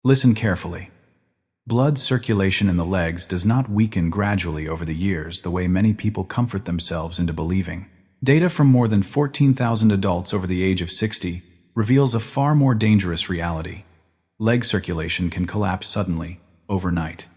Listen carefully. Blood circulation in the legs does not weaken gradually over the years the way many people comfort themselves into believing. Data from more than 14,000 adults over the age of 60 reveals a far more dangerous reality. Leg circulation can collapse suddenly, overnight.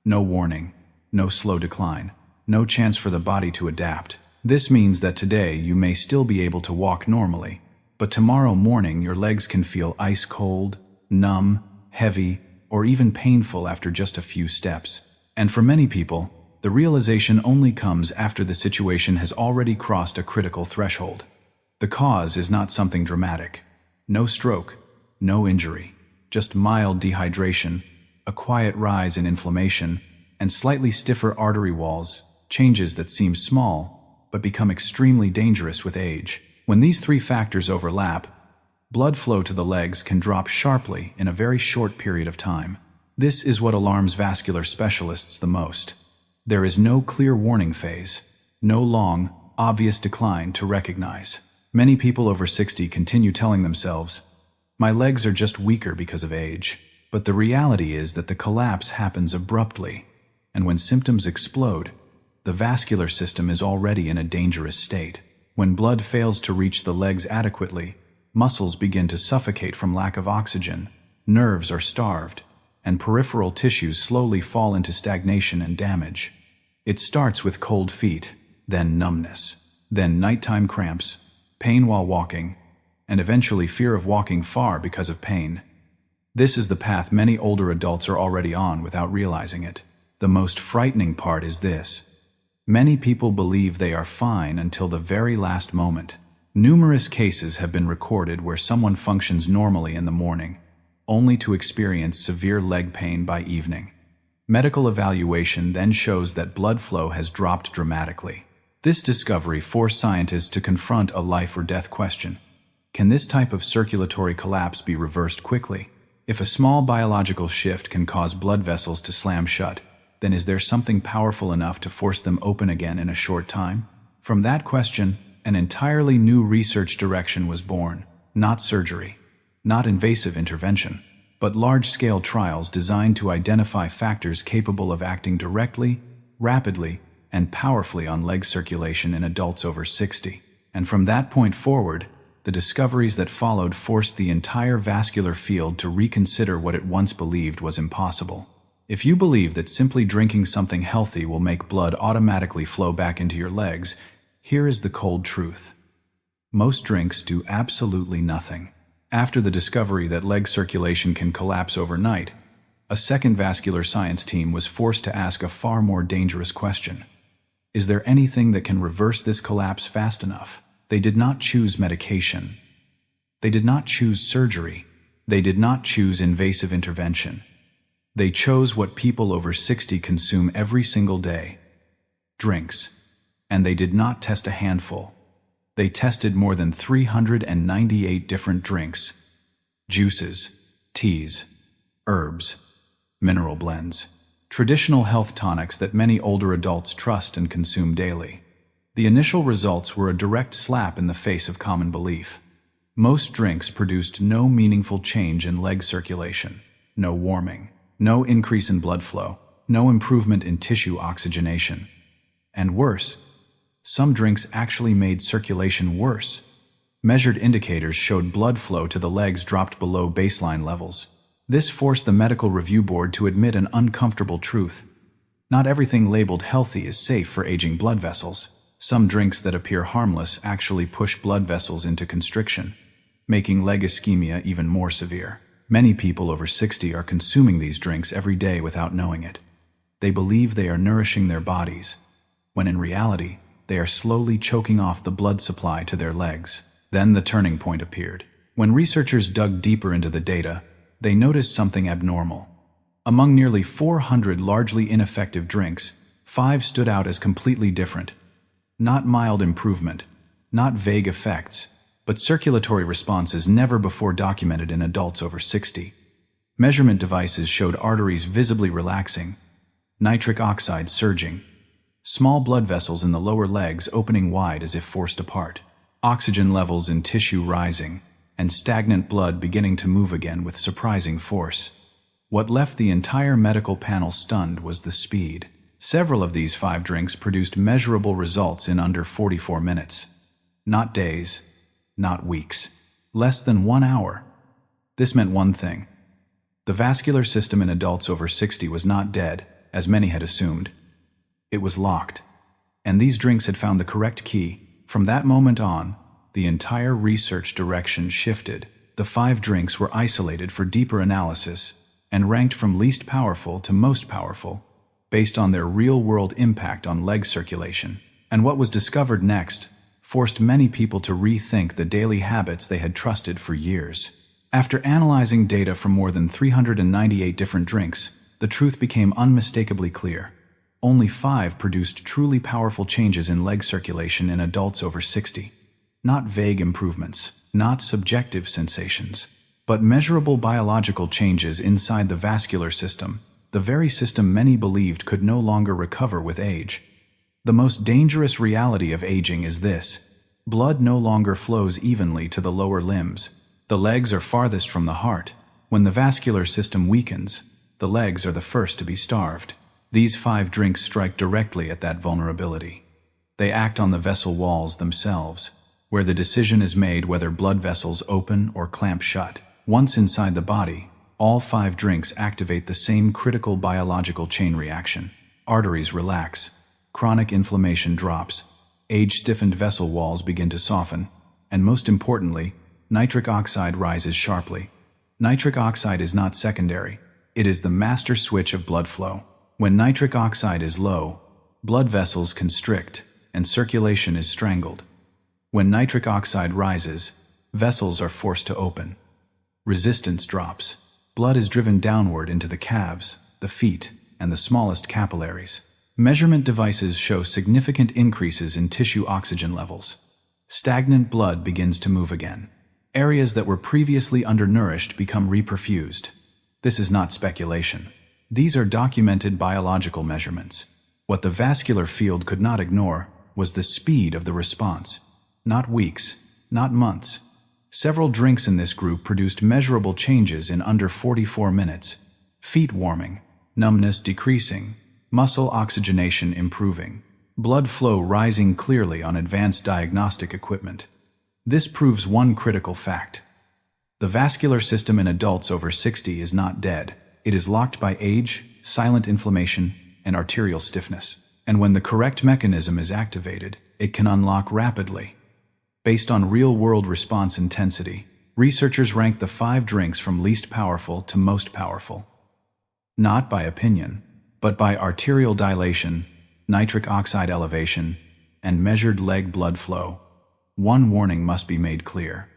No warning, no slow decline, no chance for the body to adapt. This means that today you may still be able to walk normally, but tomorrow morning your legs can feel ice cold, numb, heavy, or even painful after just a few steps. And for many people, the realization only comes after the situation has already crossed a critical threshold. The cause is not something dramatic. No stroke, no injury, just mild dehydration, a quiet rise in inflammation, and slightly stiffer artery walls, changes that seem small, but become extremely dangerous with age. When these three factors overlap, blood flow to the legs can drop sharply in a very short period of time. This is what alarms vascular specialists the most. There is no clear warning phase, no long, obvious decline to recognize. Many people over 60 continue telling themselves, "My legs are just weaker because of age." But the reality is that the collapse happens abruptly, and when symptoms explode, the vascular system is already in a dangerous state. When blood fails to reach the legs adequately, muscles begin to suffocate from lack of oxygen, nerves are starved, and peripheral tissues slowly fall into stagnation and damage. It starts with cold feet, then numbness, then nighttime cramps, pain while walking, and eventually fear of walking far because of pain. This is the path many older adults are already on without realizing it. The most frightening part is this. Many people believe they are fine until the very last moment. Numerous cases have been recorded where someone functions normally in the morning, only to experience severe leg pain by evening. Medical evaluation then shows that blood flow has dropped dramatically. This discovery forced scientists to confront a life or death question. Can this type of circulatory collapse be reversed quickly? If a small biological shift can cause blood vessels to slam shut, then is there something powerful enough to force them open again in a short time? From that question, an entirely new research direction was born. Not surgery, not invasive intervention, but large-scale trials designed to identify factors capable of acting directly, rapidly, and powerfully on leg circulation in adults over 60. And from that point forward, the discoveries that followed forced the entire vascular field to reconsider what it once believed was impossible. If you believe that simply drinking something healthy will make blood automatically flow back into your legs, here is the cold truth. Most drinks do absolutely nothing. After the discovery that leg circulation can collapse overnight, a second vascular science team was forced to ask a far more dangerous question. Is there anything that can reverse this collapse fast enough? They did not choose medication. They did not choose surgery. They did not choose invasive intervention. They chose what people over 60 consume every single day: drinks. And they did not test a handful. They tested more than 398 different drinks: juices, teas, herbs, mineral blends, traditional health tonics that many older adults trust and consume daily. The initial results were a direct slap in the face of common belief. Most drinks produced no meaningful change in leg circulation, no warming, no increase in blood flow, no improvement in tissue oxygenation. And worse, some drinks actually made circulation worse. Measured indicators showed blood flow to the legs dropped below baseline levels. This forced the medical review board to admit an uncomfortable truth. Not everything labeled healthy is safe for aging blood vessels. Some drinks that appear harmless actually push blood vessels into constriction, making leg ischemia even more severe. Many people over 60 are consuming these drinks every day without knowing it. They believe they are nourishing their bodies, when in reality, they are slowly choking off the blood supply to their legs. Then the turning point appeared. When researchers dug deeper into the data, they noticed something abnormal. Among nearly 400 largely ineffective drinks, 5 stood out as completely different. Not mild improvement, not vague effects, but circulatory responses never before documented in adults over 60. Measurement devices showed arteries visibly relaxing, nitric oxide surging, small blood vessels in the lower legs opening wide as if forced apart, oxygen levels in tissue rising, and stagnant blood beginning to move again with surprising force. What left the entire medical panel stunned was the speed. Several of these 5 drinks produced measurable results in under 44 minutes. Not days, not weeks, less than 1 hour. This meant one thing. The vascular system in adults over 60 was not dead, as many had assumed. It was locked. And these drinks had found the correct key. From that moment on, the entire research direction shifted. The 5 drinks were isolated for deeper analysis and ranked from least powerful to most powerful, based on their real-world impact on leg circulation. And what was discovered next forced many people to rethink the daily habits they had trusted for years. After analyzing data from more than 398 different drinks, the truth became unmistakably clear. Only 5 produced truly powerful changes in leg circulation in adults over 60. Not vague improvements, not subjective sensations, but measurable biological changes inside the vascular system, the very system many believed could no longer recover with age. The most dangerous reality of aging is this: blood no longer flows evenly to the lower limbs. The legs are farthest from the heart. When the vascular system weakens, the legs are the first to be starved. These 5 drinks strike directly at that vulnerability. They act on the vessel walls themselves, where the decision is made whether blood vessels open or clamp shut. Once inside the body, all 5 drinks activate the same critical biological chain reaction. Arteries relax, chronic inflammation drops, age-stiffened vessel walls begin to soften, and most importantly, nitric oxide rises sharply. Nitric oxide is not secondary. It is the master switch of blood flow. When nitric oxide is low, blood vessels constrict and circulation is strangled. When nitric oxide rises, vessels are forced to open. Resistance drops. Blood is driven downward into the calves, the feet, and the smallest capillaries. Measurement devices show significant increases in tissue oxygen levels. Stagnant blood begins to move again. Areas that were previously undernourished become reperfused. This is not speculation. These are documented biological measurements. What the vascular field could not ignore was the speed of the response. Not weeks, not months. Several drinks in this group produced measurable changes in under 44 minutes. Feet warming, numbness decreasing, muscle oxygenation improving, blood flow rising clearly on advanced diagnostic equipment. This proves one critical fact. The vascular system in adults over 60 is not dead. It is locked by age, silent inflammation, and arterial stiffness. And when the correct mechanism is activated, it can unlock rapidly. Based on real-world response intensity, researchers rank the 5 drinks from least powerful to most powerful. Not by opinion, but by arterial dilation, nitric oxide elevation, and measured leg blood flow. One warning must be made clear.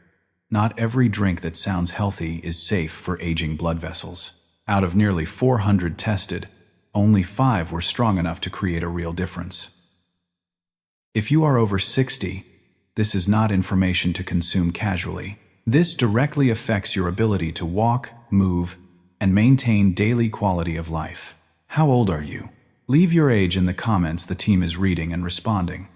Not every drink that sounds healthy is safe for aging blood vessels. Out of nearly 400 tested, only 5 were strong enough to create a real difference. If you are over 60, this is not information to consume casually. This directly affects your ability to walk, move, and maintain daily quality of life. How old are you? Leave your age in the comments. The team is reading and responding.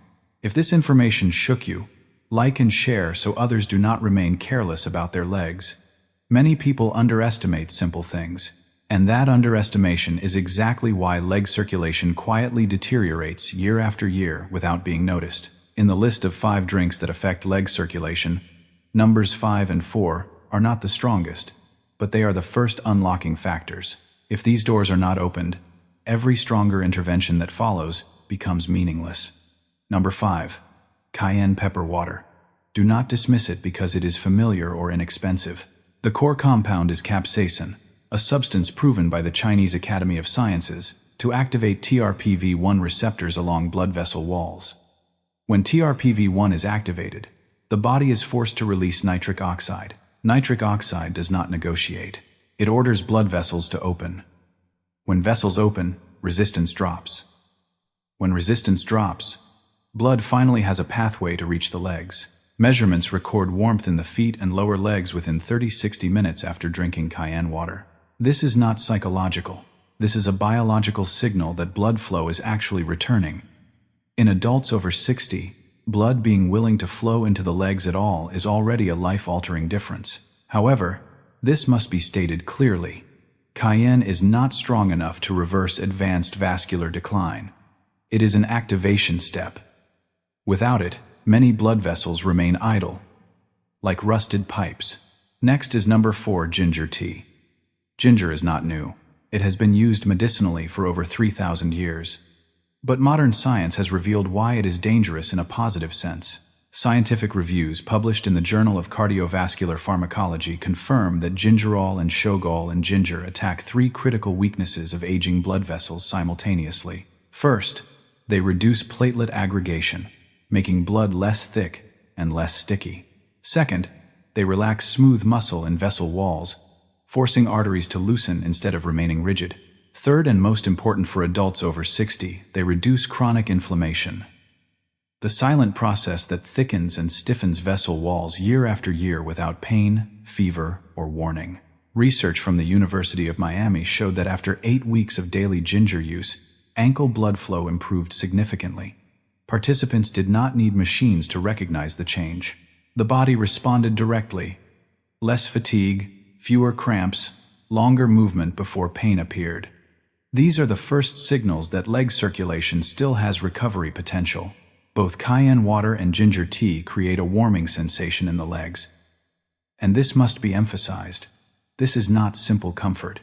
If this information shook you, like and share so others do not remain careless about their legs. Many people underestimate simple things, and that underestimation is exactly why leg circulation quietly deteriorates year after year without being noticed. In the list of 5 drinks that affect leg circulation, numbers 5 and 4 are not the strongest, but they are the first unlocking factors. If these doors are not opened, every stronger intervention that follows becomes meaningless. Number 5. Cayenne pepper water. Do not dismiss it because it is familiar or inexpensive. The core compound is capsaicin, a substance proven by the Chinese Academy of Sciences to activate TRPV1 receptors along blood vessel walls. When TRPV1 is activated, the body is forced to release nitric oxide. Nitric oxide does not negotiate. It orders blood vessels to open. When vessels open, resistance drops. When resistance drops, blood finally has a pathway to reach the legs. Measurements record warmth in the feet and lower legs within 30-60 minutes after drinking cayenne water. This is not psychological. This is a biological signal that blood flow is actually returning. In adults over 60, blood being willing to flow into the legs at all is already a life-altering difference. However, this must be stated clearly. Cayenne is not strong enough to reverse advanced vascular decline. It is an activation step. Without it, many blood vessels remain idle, like rusted pipes. Next is number 4, ginger tea. Ginger is not new. It has been used medicinally for over 3,000 years. But modern science has revealed why it is dangerous in a positive sense. Scientific reviews published in the Journal of Cardiovascular Pharmacology confirm that gingerol and shogol in ginger attack 3 critical weaknesses of aging blood vessels simultaneously. First, they reduce platelet aggregation, making blood less thick and less sticky. Second, they relax smooth muscle in vessel walls, forcing arteries to loosen instead of remaining rigid. Third, and most important for adults over 60, they reduce chronic inflammation, the silent process that thickens and stiffens vessel walls year after year without pain, fever, or warning. Research from the University of Miami showed that after 8 weeks of daily ginger use, ankle blood flow improved significantly. Participants did not need machines to recognize the change. The body responded directly. Less fatigue, fewer cramps, longer movement before pain appeared. These are the first signals that leg circulation still has recovery potential. Both cayenne water and ginger tea create a warming sensation in the legs. And this must be emphasized. This is not simple comfort.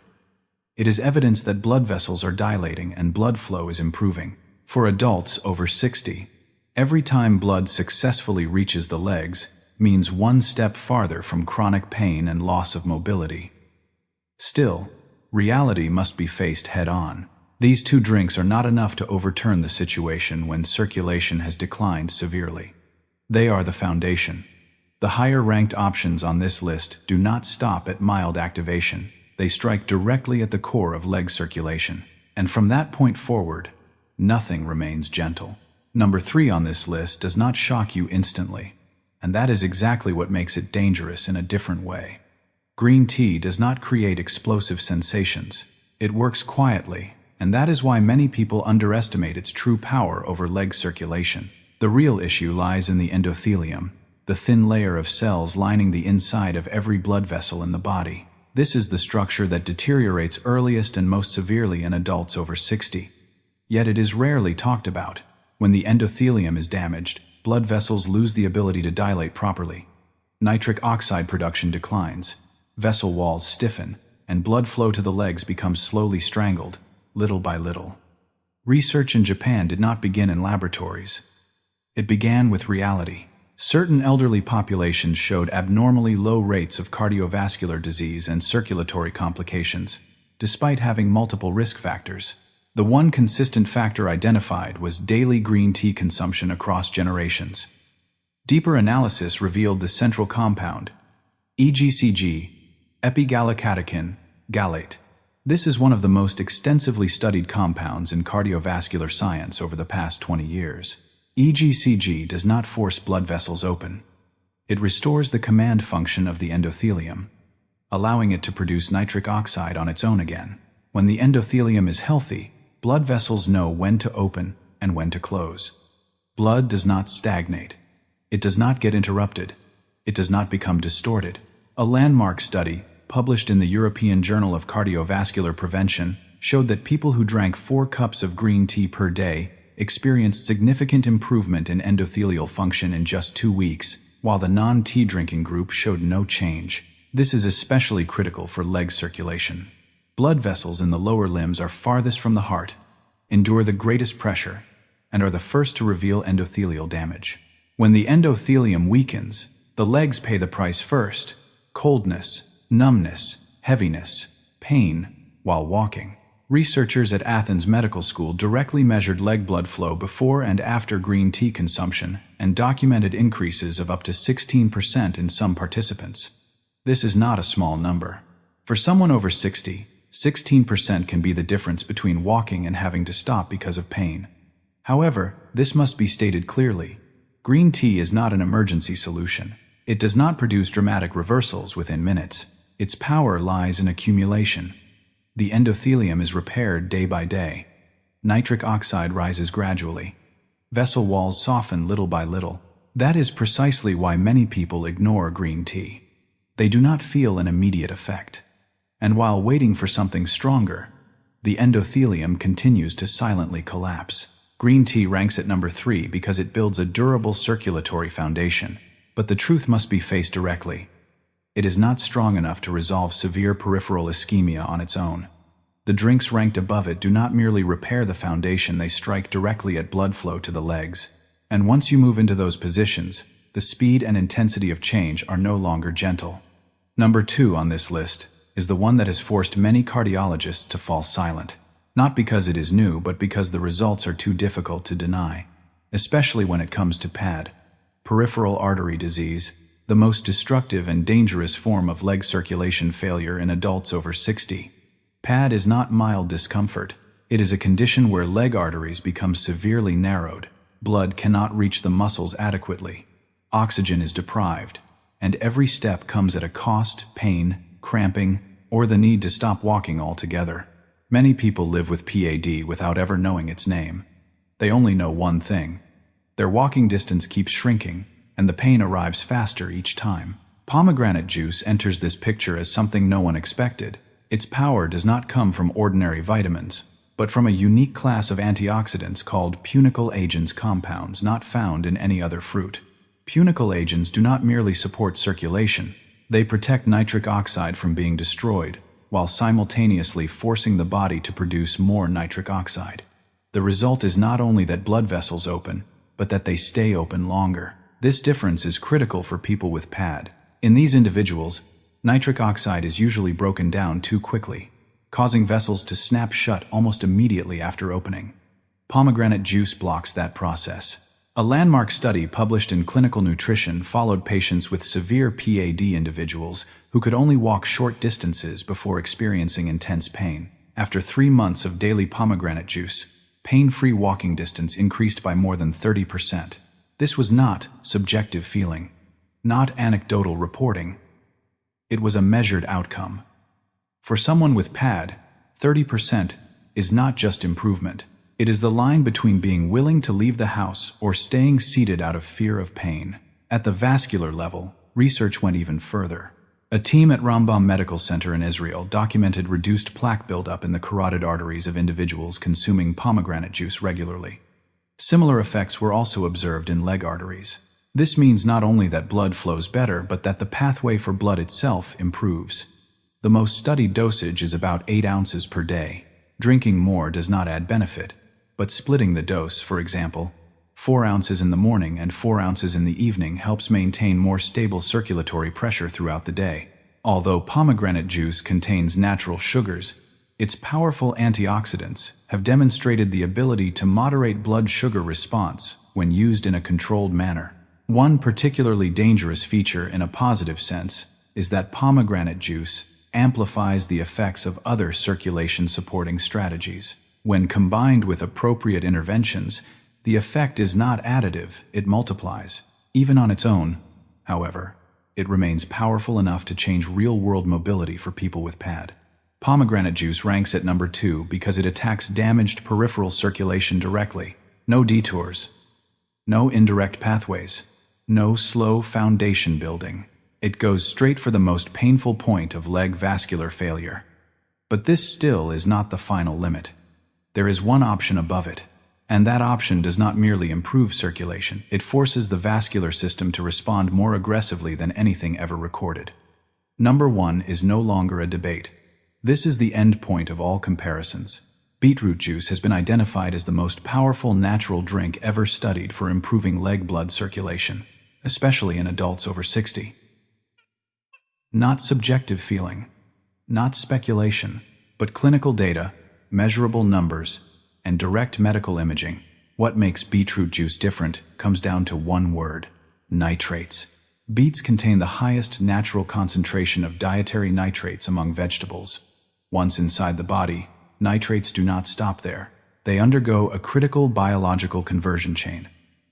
It is evidence that blood vessels are dilating and blood flow is improving. For adults over 60, every time blood successfully reaches the legs means one step farther from chronic pain and loss of mobility. Still, reality must be faced head-on. These 2 drinks are not enough to overturn the situation when circulation has declined severely. They are the foundation. The higher-ranked options on this list do not stop at mild activation. They strike directly at the core of leg circulation. And from that point forward, nothing remains gentle. Number 3 on this list does not shock you instantly, and that is exactly what makes it dangerous in a different way. Green tea does not create explosive sensations. It works quietly, and that is why many people underestimate its true power over leg circulation. The real issue lies in the endothelium, the thin layer of cells lining the inside of every blood vessel in the body. This is the structure that deteriorates earliest and most severely in adults over 60. Yet it is rarely talked about. When the endothelium is damaged, blood vessels lose the ability to dilate properly. Nitric oxide production declines, vessel walls stiffen, and blood flow to the legs becomes slowly strangled, little by little. Research in Japan did not begin in laboratories. It began with reality. Certain elderly populations showed abnormally low rates of cardiovascular disease and circulatory complications, despite having multiple risk factors. The one consistent factor identified was daily green tea consumption across generations. Deeper analysis revealed the central compound, EGCG, epigallocatechin, gallate. This is one of the most extensively studied compounds in cardiovascular science over the past 20 years. EGCG does not force blood vessels open. It restores the command function of the endothelium, allowing it to produce nitric oxide on its own again. When the endothelium is healthy, blood vessels know when to open and when to close. Blood does not stagnate. It does not get interrupted. It does not become distorted. A landmark study, published in the European Journal of Cardiovascular Prevention, showed that people who drank 4 cups of green tea per day experienced significant improvement in endothelial function in just 2 weeks, while the non-tea drinking group showed no change. This is especially critical for leg circulation. Blood vessels in the lower limbs are farthest from the heart, endure the greatest pressure, and are the first to reveal endothelial damage. When the endothelium weakens, the legs pay the price first: coldness, numbness, heaviness, pain while walking. Researchers at Athens Medical School directly measured leg blood flow before and after green tea consumption and documented increases of up to 16% in some participants. This is not a small number. For someone over 60, 16% can be the difference between walking and having to stop because of pain. However, this must be stated clearly. Green tea is not an emergency solution. It does not produce dramatic reversals within minutes. Its power lies in accumulation. The endothelium is repaired day by day. Nitric oxide rises gradually. Vessel walls soften little by little. That is precisely why many people ignore green tea. They do not feel an immediate effect. And while waiting for something stronger, the endothelium continues to silently collapse. Green tea ranks at number 3 because it builds a durable circulatory foundation. But the truth must be faced directly. It is not strong enough to resolve severe peripheral ischemia on its own. The drinks ranked above it do not merely repair the foundation, they strike directly at blood flow to the legs. And once you move into those positions, the speed and intensity of change are no longer gentle. Number 2 on this list is the one that has forced many cardiologists to fall silent. Not because it is new, but because the results are too difficult to deny, especially when it comes to PAD, peripheral artery disease, the most destructive and dangerous form of leg circulation failure in adults over 60. PAD is not mild discomfort. It is a condition where leg arteries become severely narrowed. Blood cannot reach the muscles adequately. Oxygen is deprived, and every step comes at a cost, pain, cramping, or the need to stop walking altogether. Many people live with PAD without ever knowing its name. They only know one thing. Their walking distance keeps shrinking, and the pain arrives faster each time. Pomegranate juice enters this picture as something no one expected. Its power does not come from ordinary vitamins, but from a unique class of antioxidants called punicle agents compounds not found in any other fruit. Punicle agents do not merely support circulation, they protect nitric oxide from being destroyed, while simultaneously forcing the body to produce more nitric oxide. The result is not only that blood vessels open, but that they stay open longer. This difference is critical for people with PAD. In these individuals, nitric oxide is usually broken down too quickly, causing vessels to snap shut almost immediately after opening. Pomegranate juice blocks that process. A landmark study published in Clinical Nutrition followed patients with severe PAD individuals who could only walk short distances before experiencing intense pain. After 3 months of daily pomegranate juice, pain-free walking distance increased by more than 30%. This was not subjective feeling, not anecdotal reporting. It was a measured outcome. For someone with PAD, 30% is not just improvement. It is the line between being willing to leave the house or staying seated out of fear of pain. At the vascular level, research went even further. A team at Rambam Medical Center in Israel documented reduced plaque buildup in the carotid arteries of individuals consuming pomegranate juice regularly. Similar effects were also observed in leg arteries. This means not only that blood flows better, but that the pathway for blood itself improves. The most studied dosage is about 8 ounces per day. Drinking more does not add benefit, but splitting the dose, for example, 4 ounces in the morning and 4 ounces in the evening helps maintain more stable circulatory pressure throughout the day. Although pomegranate juice contains natural sugars, its powerful antioxidants have demonstrated the ability to moderate blood sugar response when used in a controlled manner. One particularly dangerous feature in a positive sense is that pomegranate juice amplifies the effects of other circulation-supporting strategies. When combined with appropriate interventions, the effect is not additive, it multiplies. Even on its own, however, it remains powerful enough to change real-world mobility for people with PAD. Pomegranate juice ranks at number 2 because it attacks damaged peripheral circulation directly. No detours, no indirect pathways, no slow foundation building. It goes straight for the most painful point of leg vascular failure. But this still is not the final limit. There is one option above it, and that option does not merely improve circulation, it forces the vascular system to respond more aggressively than anything ever recorded. Number 1 is no longer a debate. This is the end point of all comparisons. Beetroot juice has been identified as the most powerful natural drink ever studied for improving leg blood circulation, especially in adults over 60. Not subjective feeling, not speculation, but clinical data, measurable numbers, and direct medical imaging. What makes beetroot juice different comes down to one word: nitrates. Beets contain the highest natural concentration of dietary nitrates among vegetables. Once inside the body, nitrates do not stop there. They undergo a critical biological conversion chain: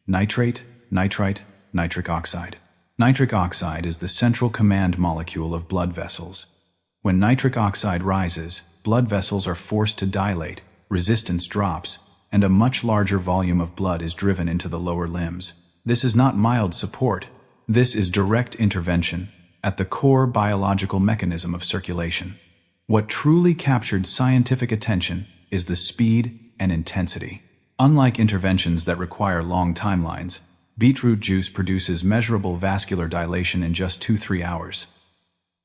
nitrate, nitrite, nitric oxide. Nitric oxide is the central command molecule of blood vessels. When nitric oxide rises, blood vessels are forced to dilate, resistance drops, and a much larger volume of blood is driven into the lower limbs. This is not mild support. This is direct intervention at the core biological mechanism of circulation. What truly captured scientific attention is the speed and intensity. Unlike interventions that require long timelines, beetroot juice produces measurable vascular dilation in just 2–3 hours.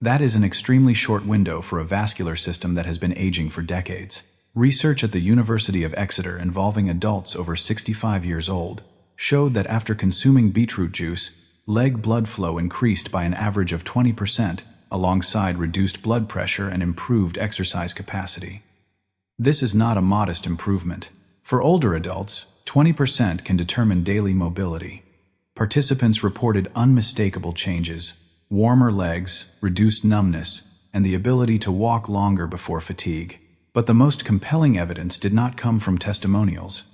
That is an extremely short window for a vascular system that has been aging for decades. Research at the University of Exeter involving adults over 65 years old showed that after consuming beetroot juice, leg blood flow increased by an average of 20%, alongside reduced blood pressure and improved exercise capacity. This is not a modest improvement. For older adults, 20% can determine daily mobility. Participants reported unmistakable changes: warmer legs, reduced numbness, and the ability to walk longer before fatigue. But the most compelling evidence did not come from testimonials.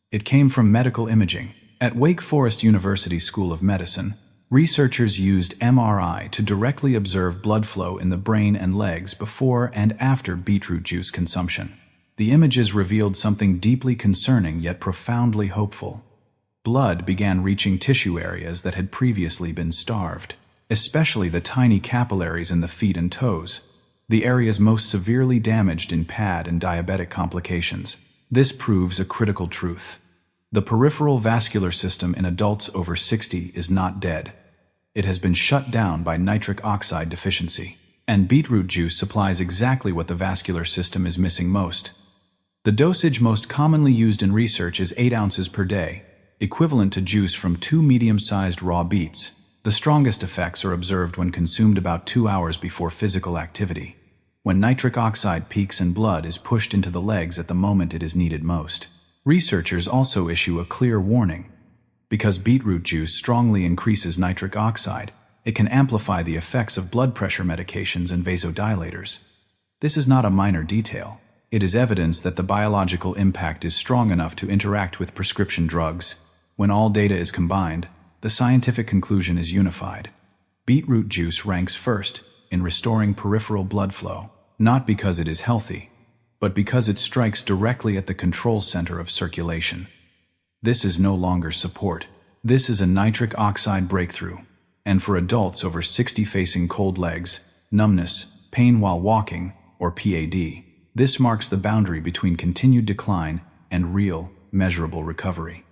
It came from medical imaging. At Wake Forest University School of Medicine, researchers used MRI to directly observe blood flow in the brain and legs before and after beetroot juice consumption. The images revealed something deeply concerning yet profoundly hopeful. Blood began reaching tissue areas that had previously been starved, especially the tiny capillaries in the feet and toes, the areas most severely damaged in PAD and diabetic complications. This proves a critical truth. The peripheral vascular system in adults over 60 is not dead. It has been shut down by nitric oxide deficiency, and beetroot juice supplies exactly what the vascular system is missing most. The dosage most commonly used in research is 8 ounces per day, equivalent to juice from 2 medium-sized raw beets. The strongest effects are observed when consumed about 2 hours before physical activity, when nitric oxide peaks and blood is pushed into the legs at the moment it is needed most. Researchers also issue a clear warning. Because beetroot juice strongly increases nitric oxide, it can amplify the effects of blood pressure medications and vasodilators. This is not a minor detail. It is evidence that the biological impact is strong enough to interact with prescription drugs. When all data is combined, the scientific conclusion is unified. Beetroot juice ranks first in restoring peripheral blood flow, not because it is healthy, but because it strikes directly at the control center of circulation. This is no longer support. This is a nitric oxide breakthrough. And for adults over 60 facing cold legs, numbness, pain while walking, or PAD, this marks the boundary between continued decline and real, measurable recovery.